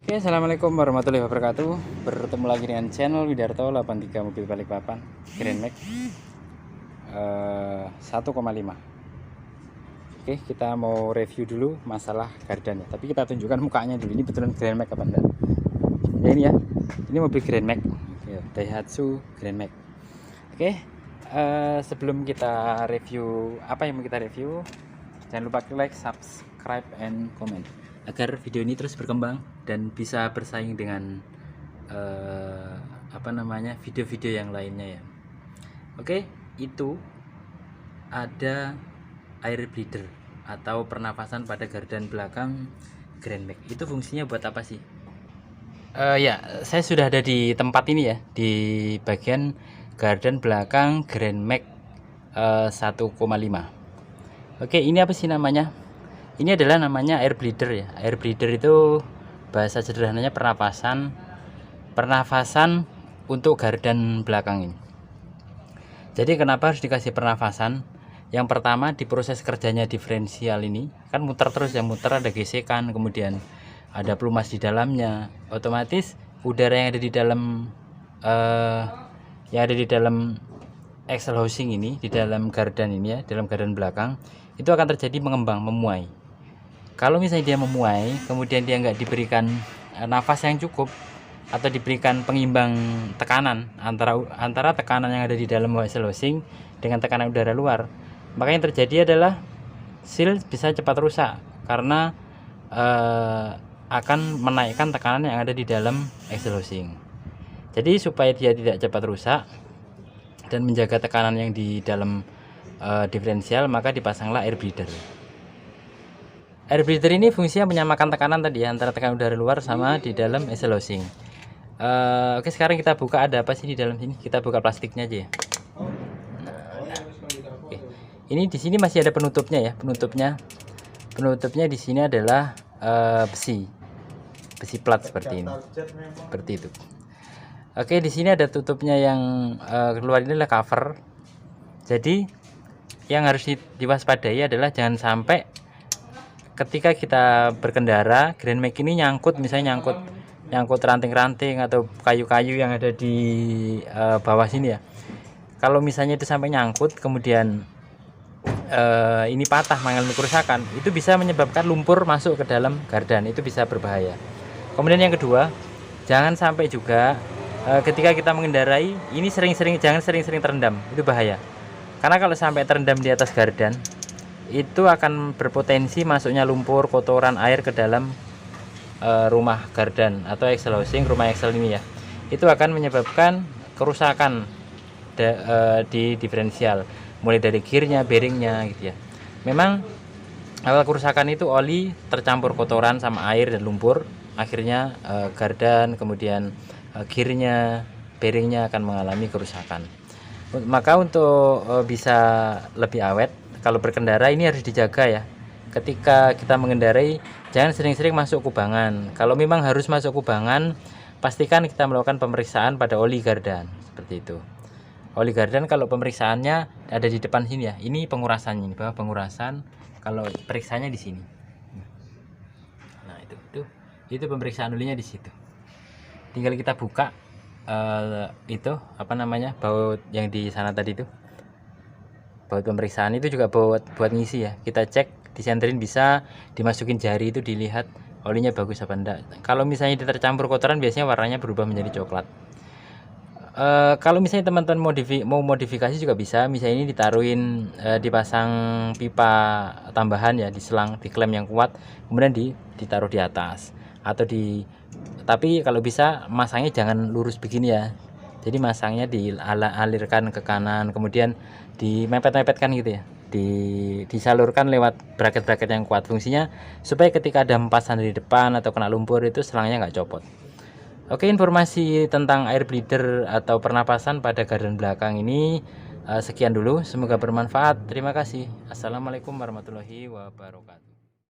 Oke, assalamualaikum warahmatullahi wabarakatuh. Bertemu lagi dengan channel Widarto 83 Mobil Balikpapan Grand Max 1,5. Oke, kita mau review dulu masalah gardan ya. Tapi kita tunjukkan mukanya dulu. Ini betulan Grand Max apa enggak? Ya ini ya. Ini mobil Grand Max. Ya, Daihatsu Grand Max. Oke, sebelum kita review apa yang mau kita review, jangan lupa like, subscribe, and comment agar video ini terus berkembang dan bisa bersaing dengan video-video yang lainnya ya. Oke, itu ada air bleeder atau pernafasan pada gardan belakang Grand Max. Itu fungsinya buat apa sih? Ya, saya sudah ada di tempat ini ya, di bagian gardan belakang Grand Max 1,5. Oke, ini apa sih namanya? Ini adalah namanya air bleeder ya. Air bleeder itu bahasa sederhananya pernafasan untuk gardan belakang ini. Jadi kenapa harus dikasih pernafasan? Yang pertama, di proses kerjanya diferensial ini kan muter terus ya, muter, ada gesekan, kemudian ada pelumas di dalamnya. Otomatis udara yang ada di dalam axle housing ini, di dalam gardan ini ya, dalam gardan belakang itu akan terjadi mengembang, memuai. Kalau misalnya dia memuai, kemudian dia nggak diberikan nafas yang cukup atau diberikan pengimbang tekanan antara tekanan yang ada di dalam axle housing dengan tekanan udara luar, maka yang terjadi adalah seal bisa cepat rusak karena akan menaikkan tekanan yang ada di dalam axle housing. Jadi supaya dia tidak cepat rusak dan menjaga tekanan yang di dalam diferensial, maka dipasanglah air bleeder. Air bleeder ini fungsinya menyamakan tekanan tadi ya, antara tekanan udara luar sama di dalam axle housing. Oke, sekarang kita buka ada apa sih di dalam sini. Kita buka plastiknya aja ya. Oke. Ini di sini masih ada penutupnya ya. Penutupnya di sini adalah besi plat seperti ini. Seperti itu. Oke, di sini ada tutupnya yang keluar, ini adalah cover. Jadi yang harus diwaspadai adalah jangan sampai ketika kita berkendara Grand Max ini nyangkut ranting-ranting atau kayu-kayu yang ada di bawah sini ya. Kalau misalnya itu sampai nyangkut kemudian ini patah, mengalami kerusakan, itu bisa menyebabkan lumpur masuk ke dalam gardan, itu bisa berbahaya. Kemudian yang kedua, jangan sampai juga ketika kita mengendarai ini jangan sering-sering terendam, itu bahaya. Karena kalau sampai terendam di atas gardan, itu akan berpotensi masuknya lumpur, kotoran, air ke dalam rumah gardan atau axle housing, rumah axle ini ya. Itu akan menyebabkan kerusakan di diferensial, mulai dari gearnya, bearingnya gitu ya. Memang awal kerusakan itu oli tercampur kotoran sama air dan lumpur, akhirnya gardan, kemudian gearnya, bearingnya akan mengalami kerusakan. Maka untuk bisa lebih awet, kalau berkendara ini harus dijaga ya. Ketika kita mengendarai, jangan sering-sering masuk kubangan. Kalau memang harus masuk kubangan, pastikan kita melakukan pemeriksaan pada oli gardan, seperti itu. Oli gardan kalau pemeriksaannya ada di depan sini ya. Ini pengurasannya, ini bawah pengurasan. Kalau periksanya di sini. Nah, itu pemeriksaan olinya di situ. Tinggal kita buka baut yang di sana tadi itu. Baut pemeriksaan itu juga buat ngisi ya. Kita cek, disenterin, bisa dimasukin jari itu dilihat olinya bagus apa enggak. Kalau misalnya tercampur kotoran, biasanya warnanya berubah menjadi coklat. Kalau misalnya teman-teman mau modifikasi juga bisa. Misalnya ini ditaruhin, dipasang pipa tambahan ya, di selang, di klem yang kuat, kemudian ditaruh di atas atau tapi kalau bisa masangnya jangan lurus begini ya. Jadi masangnya dialirkan ke kanan, kemudian dimepet-mepetkan gitu ya, disalurkan lewat bracket-bracket yang kuat. Fungsinya supaya ketika ada hempasan di depan atau kena lumpur itu selangnya nggak copot. Oke, informasi tentang air bleeder atau pernapasan pada gardan belakang ini sekian dulu, semoga bermanfaat. Terima kasih. Assalamualaikum warahmatullahi wabarakatuh.